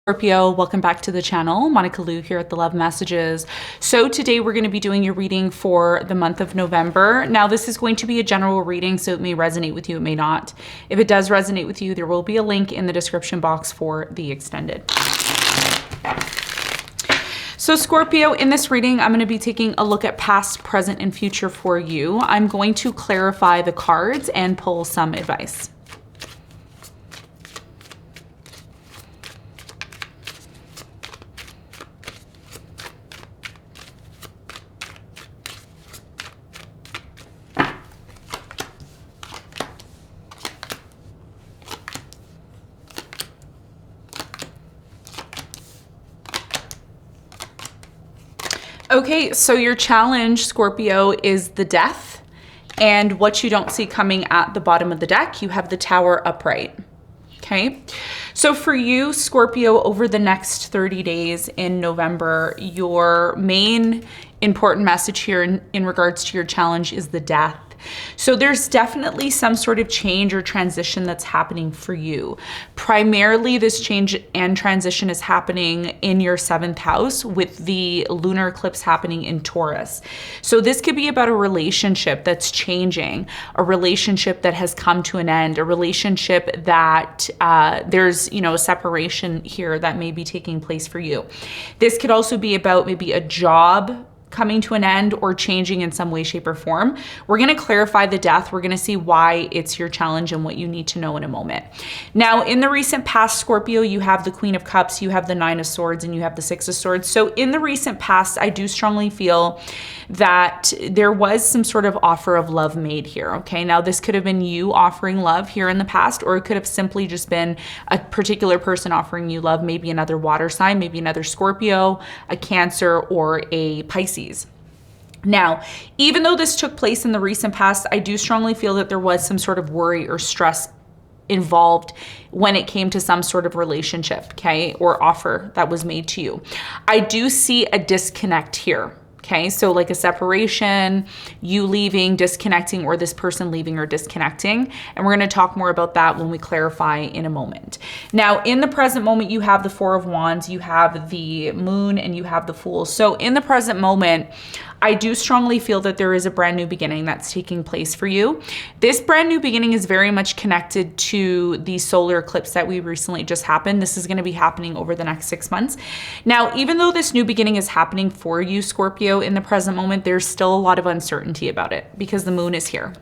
Scorpio, welcome back to the channel. Monica Lou here at the Love Messages. So today we're going to be doing your reading for the month of November. Now this is going to be a general reading, so it may resonate with you, it may not. If it does resonate with you, there will be a link in the description box for the extended. So Scorpio, in this reading, I'm going to be taking a look at past, present, and future for you. I'm going to clarify the cards and pull some advice. Okay, so your challenge, Scorpio, is the death, and what you don't see coming at the bottom of the deck, you have the Tower upright. Okay, so for you, Scorpio, over the next 30 days in November, your main important message here in regards to your challenge is the death. So there's definitely some sort of change or transition that's happening for you. Primarily, this change and transition is happening in your 7th house with the lunar eclipse happening in Taurus. So this could be about a relationship that's changing, a relationship that has come to an end, a relationship that there's, a separation here that may be taking place for you. This could also be about maybe a job coming to an end or changing in some way, shape, or form. We're going to clarify the death. We're going to see why it's your challenge and what you need to know in a moment. Now, in the recent past, Scorpio, you have the Queen of Cups, you have the Nine of Swords, and you have the Six of Swords. So in the recent past, I do strongly feel that there was some sort of offer of love made here. Okay, now this could have been you offering love here in the past, or it could have simply just been a particular person offering you love, maybe another water sign, maybe another Scorpio, a Cancer, or a Pisces. Now, even though this took place in the recent past, I do strongly feel that there was some sort of worry or stress involved when it came to some sort of relationship, okay, or offer that was made to you. I do see a disconnect here. Okay, so like a separation, you leaving, disconnecting, or this person leaving or disconnecting. And we're going to talk more about that when we clarify in a moment. Now, in the present moment, you have the Four of Wands, you have the Moon, and you have the Fool. So in the present moment, I do strongly feel that there is a brand new beginning that's taking place for you. This brand new beginning is very much connected to the solar eclipse that we recently just happened. This is going to be happening over the next 6 months. Now, even though this new beginning is happening for you, Scorpio, in the present moment, there's still a lot of uncertainty about it because the moon is here.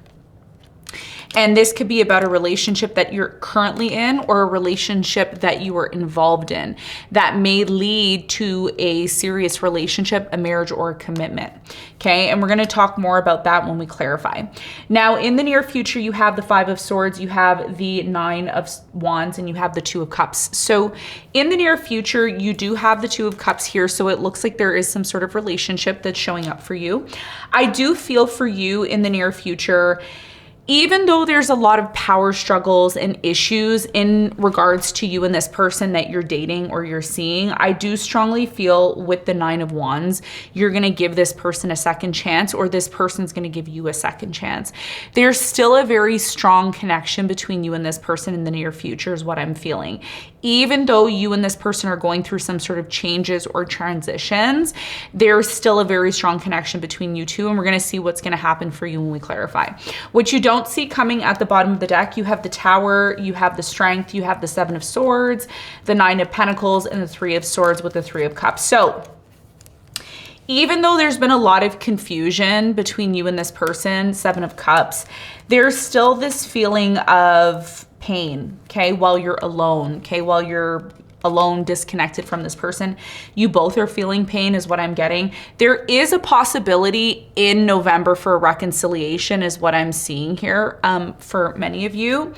And this could be about a relationship that you're currently in or a relationship that you are involved in that may lead to a serious relationship, a marriage, or a commitment. Okay, and we're going to talk more about that when we clarify. Now, in the near future, you have the Five of Swords, you have the Nine of Wands, and you have the Two of Cups. So in the near future, you do have the Two of Cups here. So it looks like there is some sort of relationship that's showing up for you. I do feel for you in the near future, even though there's a lot of power struggles and issues in regards to you and this person that you're dating or you're seeing, I do strongly feel with the Nine of Wands, you're going to give this person a second chance, or this person's going to give you a second chance. There's still a very strong connection between you and this person in the near future is what I'm feeling. Even though you and this person are going through some sort of changes or transitions, there's still a very strong connection between you two, and we're going to see what's going to happen for you when we clarify. What you don't see coming at the bottom of the deck, you have the Tower, you have the Strength, you have the Seven of Swords, the Nine of Pentacles, and the Three of Swords with the Three of Cups. So even though there's been a lot of confusion between you and this person, Seven of Cups, there's still this feeling of pain, okay, while you're alone, okay, while you're alone, disconnected from this person. You both are feeling pain is what I'm getting. There is a possibility in November for a reconciliation is what I'm seeing here for many of you.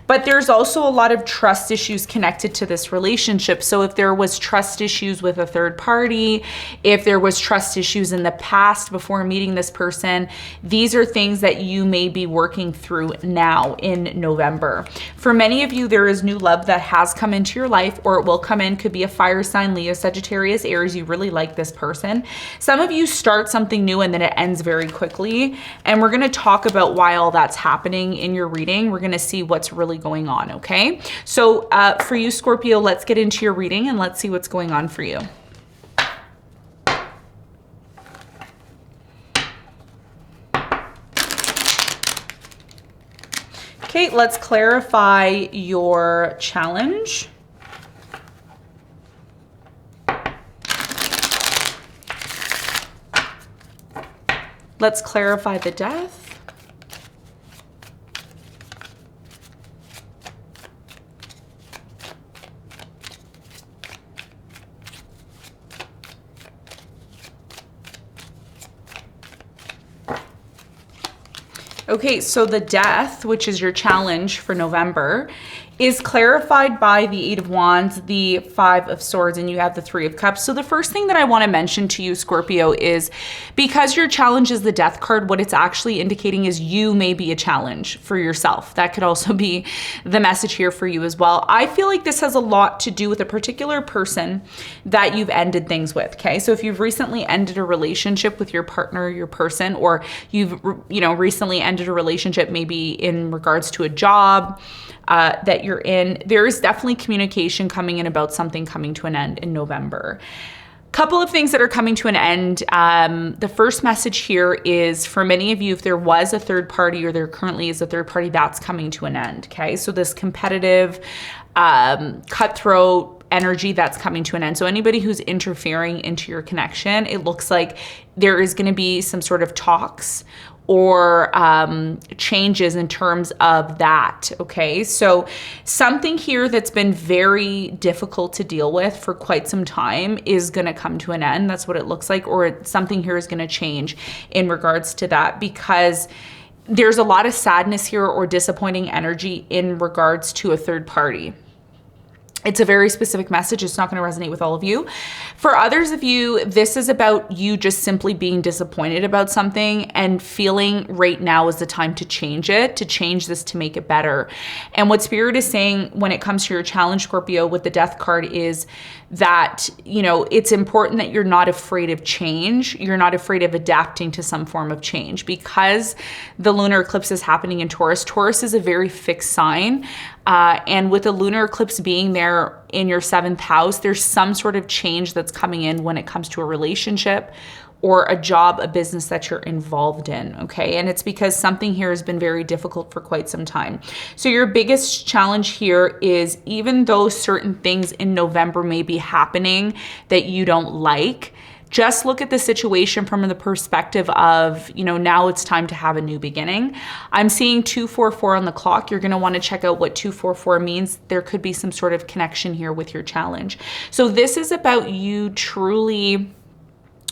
But there's also a lot of trust issues connected to this relationship. So if there was trust issues with a third party, if there was trust issues in the past before meeting this person, these are things that you may be working through now in November. For many of you, there is new love that has come into your life, or it will come in. Could be a fire sign, Leo, Sagittarius, Aries. You really like this person. Some of you start something new and then it ends very quickly. And we're going to talk about why all that's happening in your reading. We're going to see what's really going on, okay? So for you, Scorpio, let's get into your reading and let's see what's going on for you. Okay, let's clarify your challenge. Let's clarify the death. Okay, so the death, which is your challenge for November, is clarified by the Eight of Wands, the Five of Swords, and you have the Three of Cups. So the first thing that I want to mention to you, Scorpio, is because your challenge is the Death card, what it's actually indicating is you may be a challenge for yourself. That could also be the message here for you as well. I feel like this has a lot to do with a particular person that you've ended things with, okay? So if you've recently ended a relationship with your partner, your person, or you've, recently ended a relationship maybe in regards to a job, that you're in, there is definitely communication coming in about something coming to an end in November. Couple of things that are coming to an end. The first message here is for many of you, if there was a third party or there currently is a third party, that's coming to an end, okay? So this competitive, cutthroat energy, that's coming to an end. So anybody who's interfering into your connection, it looks like there is going to be some sort of talks or changes in terms of that, okay? So something here that's been very difficult to deal with for quite some time is gonna come to an end. That's what it looks like, or something here is gonna change in regards to that, because there's a lot of sadness here or disappointing energy in regards to a third party. It's a very specific message. It's not going to resonate with all of you. For others of you, this is about you just simply being disappointed about something and feeling right now is the time to change it, to change this, to make it better. And what Spirit is saying when it comes to your challenge, Scorpio, with the Death card is that, it's important that you're not afraid of change. You're not afraid of adapting to some form of change, because the lunar eclipse is happening in Taurus. Taurus is a very fixed sign. And with the lunar eclipse being there in your 7th house, there's some sort of change that's coming in when it comes to a relationship or a job, a business that you're involved in, okay? And it's because something here has been very difficult for quite some time. So your biggest challenge here is, even though certain things in November may be happening that you don't like, just look at the situation from the perspective of, now it's time to have a new beginning. I'm seeing 244 on the clock. You're gonna wanna check out what 244 means. There could be some sort of connection here with your challenge. So this is about you truly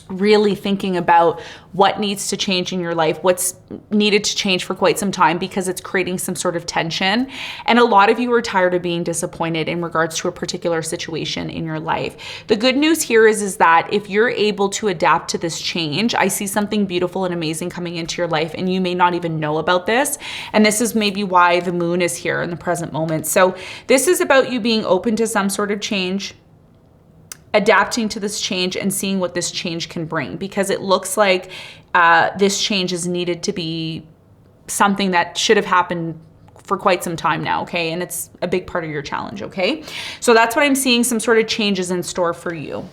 really thinking about what needs to change in your life, what's needed to change for quite some time, because it's creating some sort of tension. And a lot of you are tired of being disappointed in regards to a particular situation in your life. The good news here is that if you're able to adapt to this change, I see something beautiful and amazing coming into your life, and you may not even know about this. And this is maybe why the moon is here in the present moment. So this is about you being open to some sort of change, adapting to this change and seeing what this change can bring, because it looks like this change is needed to be something that should have happened for quite some time now, okay? And it's a big part of your challenge, okay? So that's what I'm seeing, some sort of changes in store for you.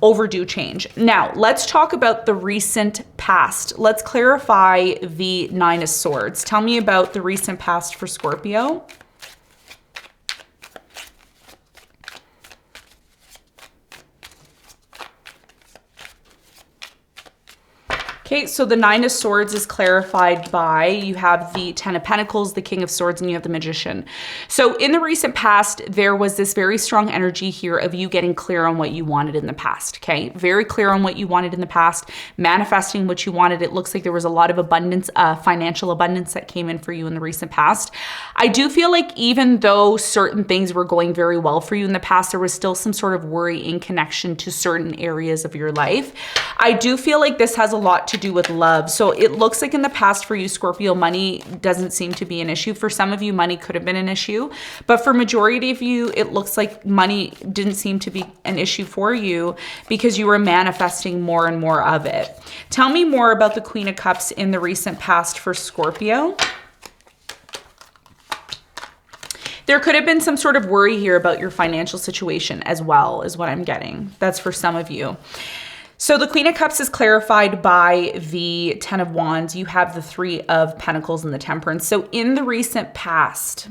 Overdue change. Now, let's talk about the recent past. Let's clarify the Nine of Swords. Tell me about the recent past for Scorpio. Okay, so the Nine of Swords is clarified by, you have the Ten of Pentacles, the King of Swords, and you have the Magician. So in the recent past, there was this very strong energy here of you getting clear on what you wanted in the past, okay? Very clear on what you wanted in the past, manifesting what you wanted. It looks like there was a lot of abundance, financial abundance that came in for you in the recent past. I do feel like even though certain things were going very well for you in the past, there was still some sort of worry in connection to certain areas of your life. I do feel like this has a lot to do with love. So it looks like in the past for you, Scorpio, money doesn't seem to be an issue. For some of you, money could have been an issue, but for majority of you, it looks like money didn't seem to be an issue for you because you were manifesting more and more of it. Tell me more about the Queen of Cups in the recent past for Scorpio. There could have been some sort of worry here about your financial situation as well, is what I'm getting. That's for some of you. So the Queen of Cups is clarified by the Ten of Wands. You have the Three of Pentacles and the Temperance. So in the recent past,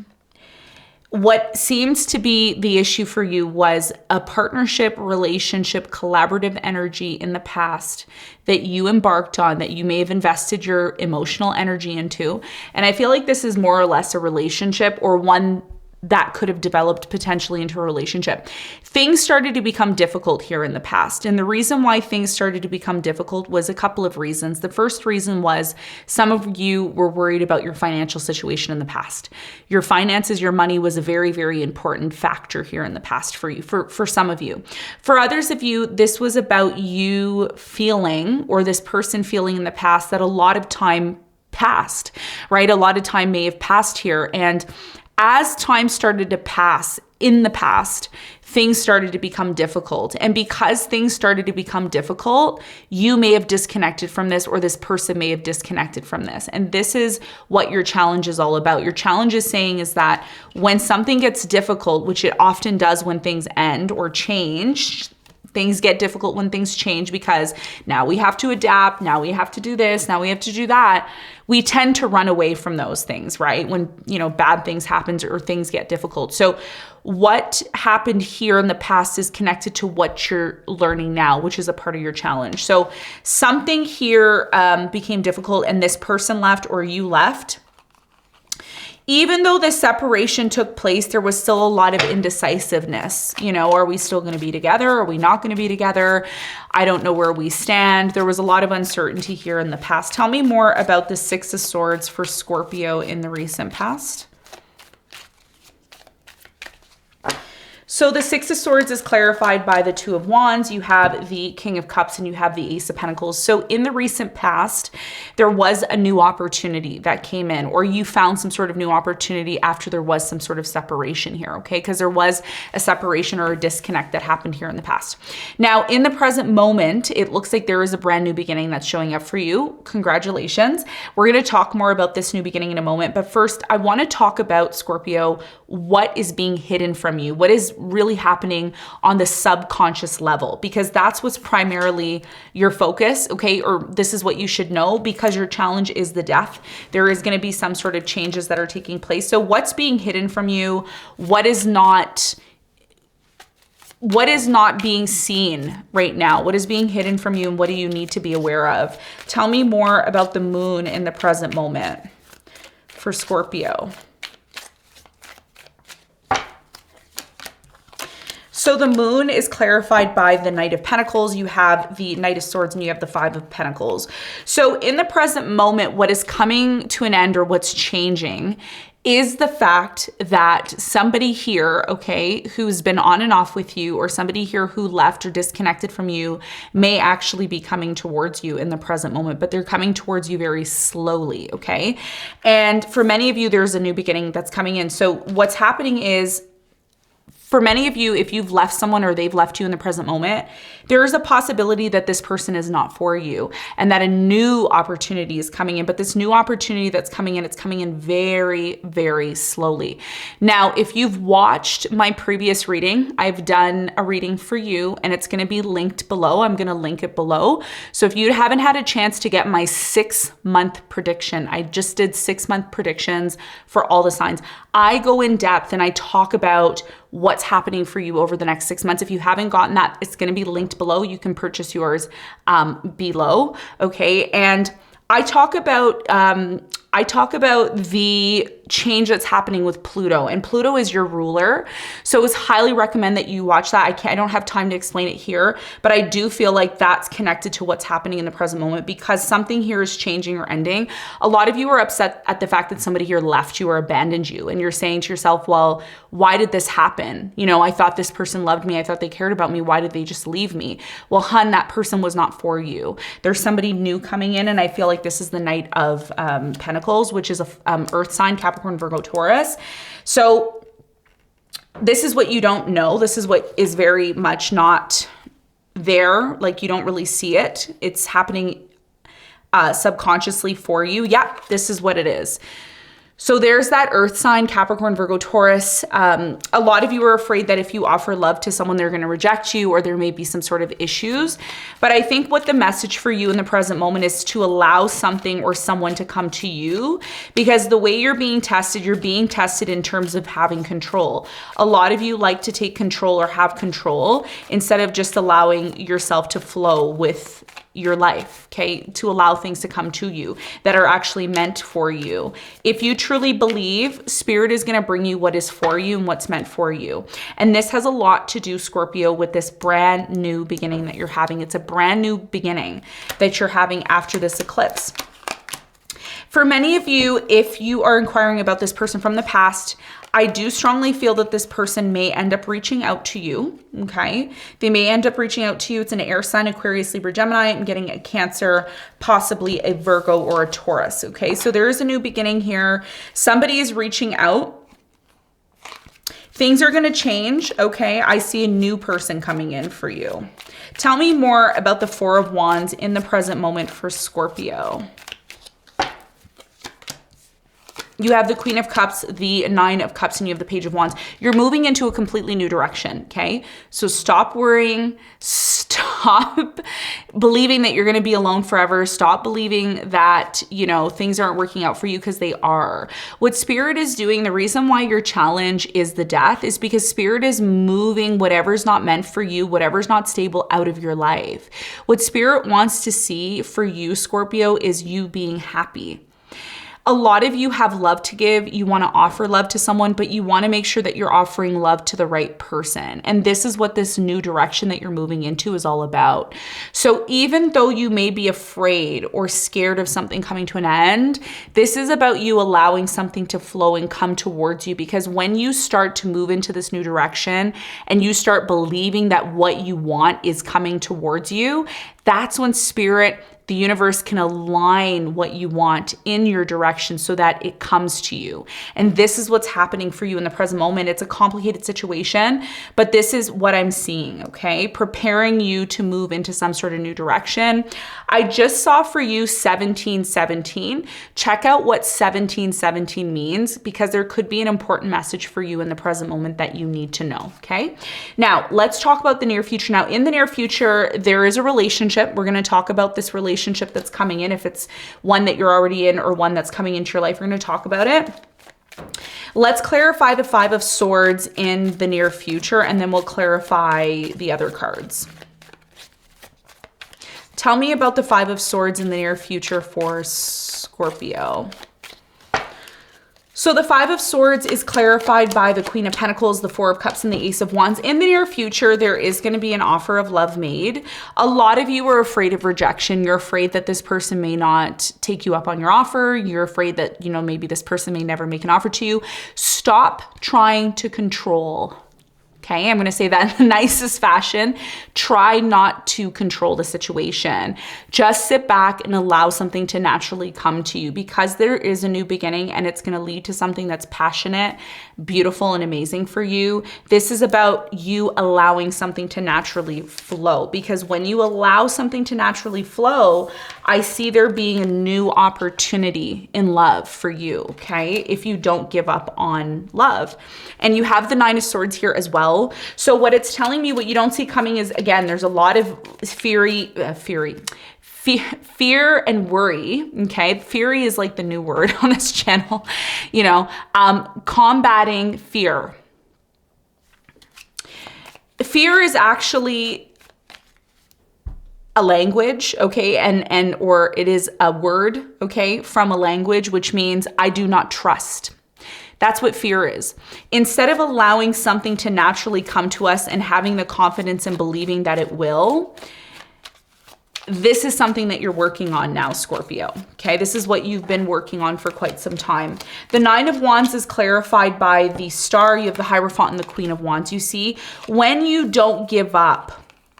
what seems to be the issue for you was a partnership, relationship, collaborative energy in the past that you embarked on, that you may have invested your emotional energy into. And I feel like this is more or less a relationship, or one that could have developed potentially into a relationship. Things started to become difficult here in the past. And the reason why things started to become difficult was a couple of reasons. The first reason was some of you were worried about your financial situation in the past. Your finances, your money was a very, very important factor here in the past for you, for some of you. For others of you, this was about you feeling, or this person feeling in the past, that a lot of time passed, right? A lot of time may have passed here. And as time started to pass in the past, things started to become difficult. And because things started to become difficult, you may have disconnected from this, or this person may have disconnected from this. And this is what your challenge is all about. Your challenge is saying is that when something gets difficult, which it often does when things end or change, things get difficult when things change, because now we have to adapt, now we have to do this, now we have to do that. We tend to run away from those things, right? When, bad things happen or things get difficult. So what happened here in the past is connected to what you're learning now, which is a part of your challenge. So something here became difficult, and this person left, or you left. Even though the separation took place, there was still a lot of indecisiveness. Are we still going to be together? Are we not going to be together? I don't know where we stand. There was a lot of uncertainty here in the past. Tell me more about the Six of Swords for Scorpio in the recent past. So the Six of Swords is clarified by the Two of Wands. You have the King of Cups and you have the Ace of Pentacles. So in the recent past, there was a new opportunity that came in, or you found some sort of new opportunity after there was some sort of separation here, okay? Because there was a separation or a disconnect that happened here in the past. Now, in the present moment, it looks like there is a brand new beginning that's showing up for you. Congratulations. We're going to talk more about this new beginning in a moment. But first, I want to talk about, Scorpio, what is being hidden from you, what is really happening on the subconscious level, because that's what's primarily your focus, okay? Or this is what you should know, because your challenge is the death. There is going to be some sort of changes that are taking place. So what's being hidden from you? What is not being seen right now? What is being hidden from you, and what do you need to be aware of? Tell me more about the moon in the present moment for Scorpio. So the moon is clarified by the Knight of Pentacles. You have the Knight of Swords and you have the Five of Pentacles. So in the present moment, what is coming to an end, or what's changing, is the fact that somebody here, okay, who's been on and off with you, or somebody here who left or disconnected from you, may actually be coming towards you in the present moment, but they're coming towards you very slowly, okay? And for many of you, there's a new beginning that's coming in. So what's happening is, for many of you, if you've left someone or they've left you in the present moment, there is a possibility that this person is not for you, and that a new opportunity is coming in. But this new opportunity that's coming in, it's coming in very, very slowly. Now, if you've watched my previous reading, I've done a reading for you, and it's going to be linked below. I'm going to link it below. So if you haven't had a chance to get my 6-month prediction, I just did 6-month predictions for all the signs. I go in depth and I talk about what's happening for you over the next 6 months. If you haven't gotten that, it's going to be linked below. You can purchase yours below. Okay. And I talk about the change that's happening with Pluto, and Pluto is your ruler. So it's highly recommend that you watch that. I don't have time to explain it here, but I do feel like that's connected to what's happening in the present moment, because something here is changing or ending. A lot of you are upset at the fact that somebody here left you or abandoned you. And you're saying to yourself, well, why did this happen? I thought this person loved me. I thought they cared about me. Why did they just leave me? Well, hun, that person was not for you. There's somebody new coming in. And I feel like this is the Knight of Pentacles, which is a earth sign, Capricorn, Virgo, Taurus. So this is what you don't know. This is what is very much not there. Like, you don't really see it. It's happening subconsciously for you. Yeah, this is what it is. So there's that earth sign, Capricorn, Virgo, Taurus. A lot of you are afraid that if you offer love to someone, they're going to reject you, or there may be some sort of issues. But I think what the message for you in the present moment is to allow something or someone to come to you, because the way you're being tested in terms of having control. A lot of you like to take control or have control instead of just allowing yourself to flow with your life, okay? To allow things to come to you that are actually meant for you. If you truly believe, Spirit is going to bring you what is for you and what's meant for you. And this has a lot to do, Scorpio, with this brand new beginning that you're having. It's a brand new beginning that you're having after this eclipse. For many of you, if you are inquiring about this person from the past, I do strongly feel that this person may end up reaching out to you, okay? They may end up reaching out to you. It's an air sign, Aquarius, Libra, Gemini. I'm getting a Cancer, possibly a Virgo or a Taurus, okay? So there is a new beginning here. Somebody is reaching out. Things are going to change, okay? I see a new person coming in for you. Tell me more about the Four of Wands in the present moment for Scorpio. You have the Queen of Cups, the Nine of Cups, and you have the Page of Wands. You're moving into a completely new direction, okay? So stop worrying. Stop believing that you're going to be alone forever. Stop believing that, you know, things aren't working out for you, because they are. What Spirit is doing, the reason why your challenge is the Death, is because Spirit is moving whatever's not meant for you, whatever's not stable, out of your life. What Spirit wants to see for you, Scorpio, is you being happy. A lot of you have love to give. You want to offer love to someone, but you want to make sure that you're offering love to the right person. And this is what this new direction that you're moving into is all about. So even though you may be afraid or scared of something coming to an end, this is about you allowing something to flow and come towards you. Because when you start to move into this new direction and you start believing that what you want is coming towards you, that's when Spirit, the universe, can align what you want in your direction so that it comes to you. And this is what's happening for you in the present moment. It's a complicated situation, but this is what I'm seeing, okay? Preparing you to move into some sort of new direction. I just saw for you 1717. Check out what 1717 means, because there could be an important message for you in the present moment that you need to know, okay? Now, let's talk about the near future. Now, in the near future, there is a relationship. We're going to talk about this relationship that's coming in. If it's one that you're already in or one that's coming into your life, we're going to talk about it. Let's clarify the Five of Swords in the near future, and then we'll clarify the other cards. Tell me about the Five of Swords in the near future for Scorpio. So the Five of Swords is clarified by the Queen of Pentacles, the Four of Cups, and the Ace of Wands. In the near future, there is going to be an offer of love made. A lot of you are afraid of rejection. You're afraid that this person may not take you up on your offer. You're afraid that, you know, maybe this person may never make an offer to you. Stop trying to control. Okay, I'm going to say that in the nicest fashion. Try not to control the situation. Just sit back and allow something to naturally come to you, because there is a new beginning and it's going to lead to something that's passionate, beautiful, and amazing for you. This is about you allowing something to naturally flow, because when you allow something to naturally flow, I see there being a new opportunity in love for you, okay? If you don't give up on love. And you have the Nine of Swords here as well. So what it's telling me, what you don't see coming is, again, there's a lot of fear and worry, okay? Fury is like the new word on this channel, you know, combating fear. Fear is actually a language, okay? Or it is a word, okay? From a language, which means I do not trust. That's what fear is. Instead of allowing something to naturally come to us and having the confidence and believing that it will, this is something that you're working on now, Scorpio. Okay, this is what you've been working on for quite some time. The Nine of Wands is clarified by the Star. You have the Hierophant and the Queen of Wands. You see, when you don't give up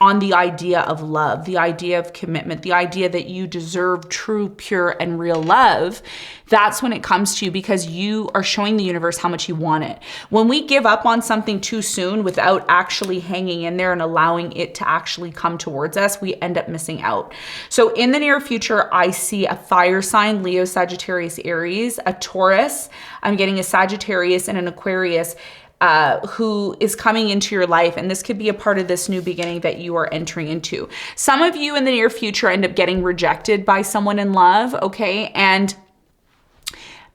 on the idea of love, the idea of commitment, the idea that you deserve true, pure, and real love, that's when it comes to you, because you are showing the universe how much you want it. When we give up on something too soon without actually hanging in there and allowing it to actually come towards us, we end up missing out. So in the near future, I see a fire sign, Leo, Sagittarius, Aries, a Taurus. I'm getting a Sagittarius and an Aquarius who is coming into your life. And this could be a part of this new beginning that you are entering into. Some of you in the near future end up getting rejected by someone in love, okay? And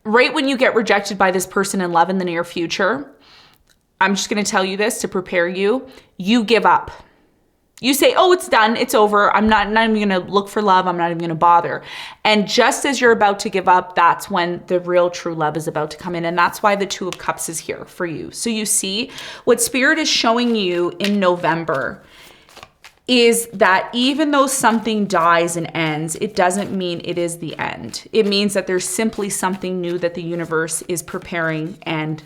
right when you get rejected by this person in love in the near future, I'm just going to tell you this to prepare you, you give up. You say, oh, it's done, it's over. I'm not even going to look for love. I'm not even going to bother. And just as you're about to give up, that's when the real true love is about to come in. And that's why the Two of Cups is here for you. So you see, what Spirit is showing you in November is that even though something dies and ends, it doesn't mean it is the end. It means that there's simply something new that the universe is preparing and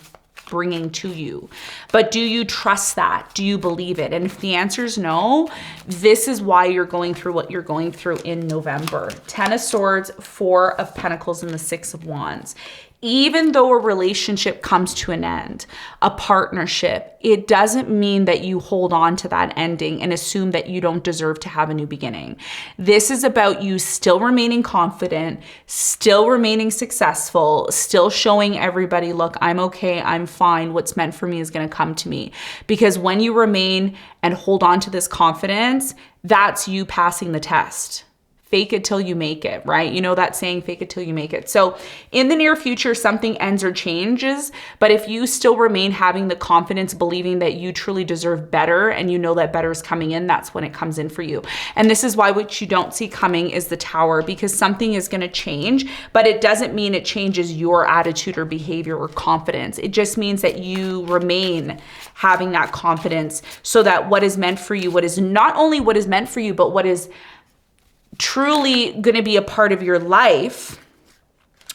bringing to you. But do you trust that? Do you believe it? And if the answer is no, this is why you're going through what you're going through in November. 10 of Swords, 4 of Pentacles, and the 6 of Wands. Even though a relationship comes to an end, a partnership, it doesn't mean that you hold on to that ending and assume that you don't deserve to have a new beginning. This is about you still remaining confident, still remaining successful, still showing everybody, look, I'm okay, I'm fine, what's meant for me is going to come to me. Because when you remain and hold on to this confidence, that's you passing the test. Fake it till you make it, right? You know that saying, fake it till you make it. So in the near future, something ends or changes, but if you still remain having the confidence, believing that you truly deserve better and you know that better is coming in, that's when it comes in for you. And this is why what you don't see coming is the Tower, because something is going to change, but it doesn't mean it changes your attitude or behavior or confidence. It just means that you remain having that confidence so that what is meant for you, what is not only what is meant for you, but what is truly going to be a part of your life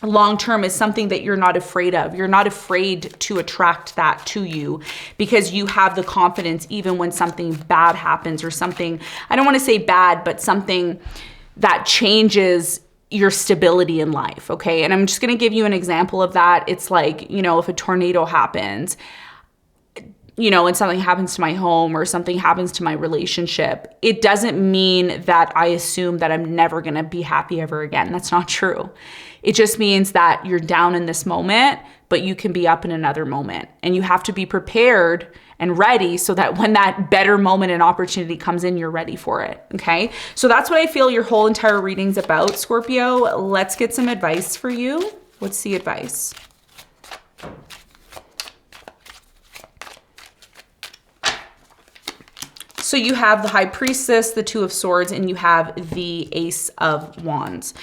long-term is something that you're not afraid of. You're not afraid to attract that to you because you have the confidence even when something bad happens or something, I don't want to say bad, but something that changes your stability in life, okay? And I'm just going to give you an example of that. It's like, you know, if a tornado happens, you know, and something happens to my home or something happens to my relationship, it doesn't mean that I assume that I'm never going to be happy ever again. That's not true. It just means that you're down in this moment, but you can be up in another moment. And you have to be prepared and ready so that when that better moment and opportunity comes in, you're ready for it, okay? So that's what I feel your whole entire reading's about, Scorpio. Let's get some advice for you. What's the advice? So you have the High Priestess, the Two of Swords, and you have the Ace of Wands.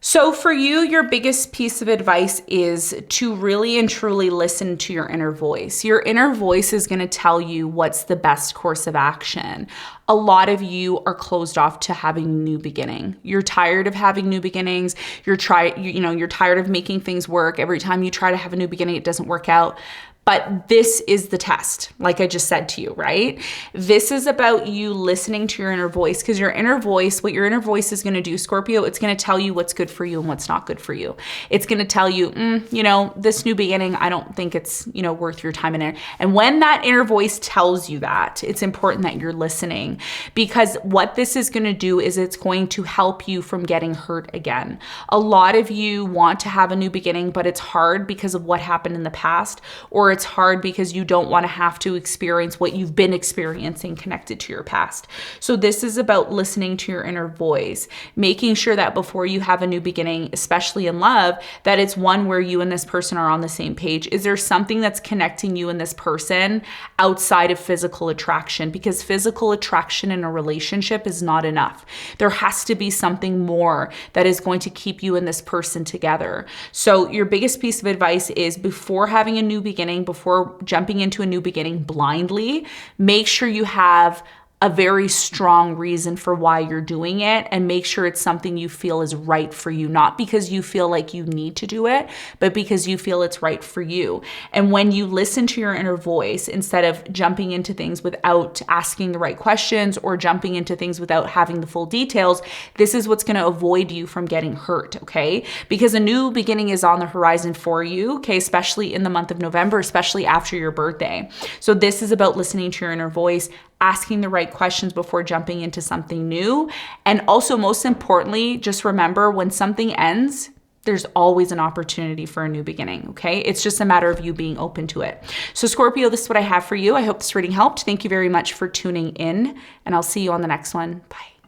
So for you, your biggest piece of advice is to really and truly listen to your inner voice. Your inner voice is going to tell you what's the best course of action. A lot of you are closed off to having a new beginning. You're tired of having new beginnings. You're tired of making things work. Every time you try to have a new beginning, it doesn't work out. But this is the test, like I just said to you, right? This is about you listening to your inner voice, because your inner voice, what your inner voice is going to do, Scorpio, it's going to tell you what's good for you and what's not good for you. It's going to tell you, you know, this new beginning, I don't think it's, you know, worth your time in it. And when that inner voice tells you that, it's important that you're listening, because what this is going to do is it's going to help you from getting hurt again. A lot of you want to have a new beginning, but it's hard because of what happened in the past, or it's hard because you don't want to have to experience what you've been experiencing connected to your past. So this is about listening to your inner voice, making sure that before you have a new beginning, especially in love, that it's one where you and this person are on the same page. Is there something that's connecting you and this person outside of physical attraction? Because physical attraction in a relationship is not enough. There has to be something more that is going to keep you and this person together. So your biggest piece of advice is before having a new beginning, before jumping into a new beginning blindly, make sure you have a very strong reason for why you're doing it, and make sure it's something you feel is right for you, not because you feel like you need to do it, but because you feel it's right for you. And when you listen to your inner voice, instead of jumping into things without asking the right questions or jumping into things without having the full details, this is what's going to avoid you from getting hurt, okay? Because a new beginning is on the horizon for you, okay? Especially in the month of November, especially after your birthday. So this is about listening to your inner voice, asking the right questions before jumping into something new. And also, most importantly, just remember, when something ends, there's always an opportunity for a new beginning, okay? It's just a matter of you being open to it. So Scorpio, this is what I have for you. I hope this reading helped. Thank you very much for tuning in, and I'll see you on the next one. Bye.